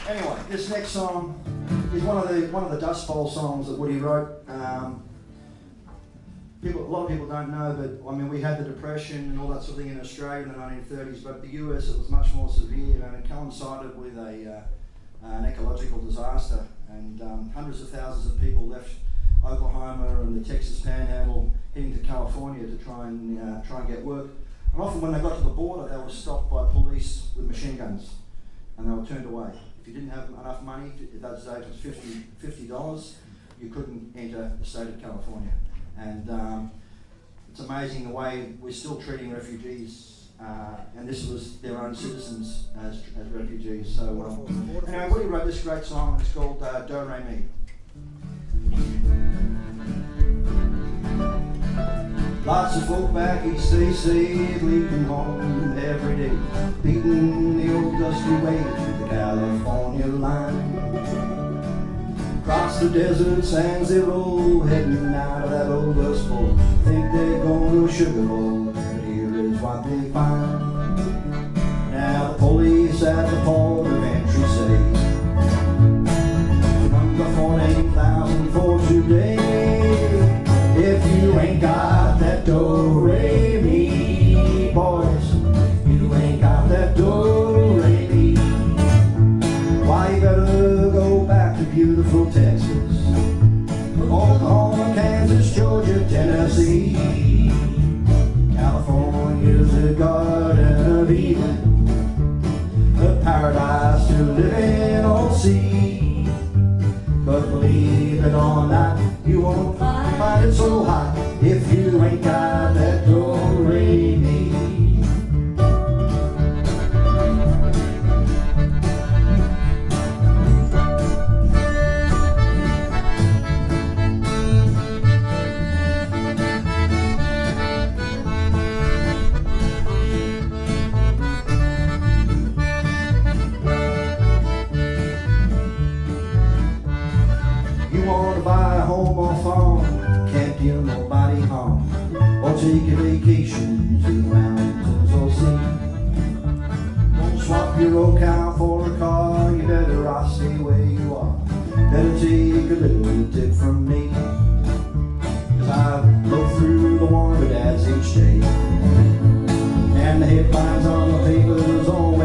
Anyway, this next song is one of the Dust Bowl songs that Woody wrote. A lot of people don't know, but I mean, we had the Depression and all that sort of thing in Australia in the 1930s, but the US it was much more severe, and it coincided with an ecological disaster, and hundreds of thousands of people left Oklahoma and the Texas Panhandle, heading to California to try and get work. And often when they got to the border, they were stopped by police with machine guns, and they were turned away. If you didn't have enough money, at those days it was $50, you couldn't enter the state of California. And it's amazing the way we're still treating refugees, and this was their own citizens as refugees. So anyway, Woody wrote this great song. It's called Do Re Mi. Lots of folk back east, they say, leaving home every day, beating the old dusty way to the California line. Across the desert sands they roll, heading out of that old dust bowl. Think they're going to Sugar Bowl, but here is what they find. Now the police at the port of entry say, number 14,000 for today. If you ain't got that do-re-mi, boys, you ain't got that do-re-mi, why you better go back to beautiful Texas, Oklahoma, Kansas, Georgia, Tennessee. California's the Garden of Eden, a paradise to live in or see. But believe it or not, you won't find it so hot if you ain't got that do-re-mi. You want to buy a home or farm, can't do nobody harm, or take a vacation to the mountains or sea. Don't swap your old cow for a car, you better stay where you are. Better take a little tip from me, 'cause I look through the wanted ads each day, and the headlines on the papers always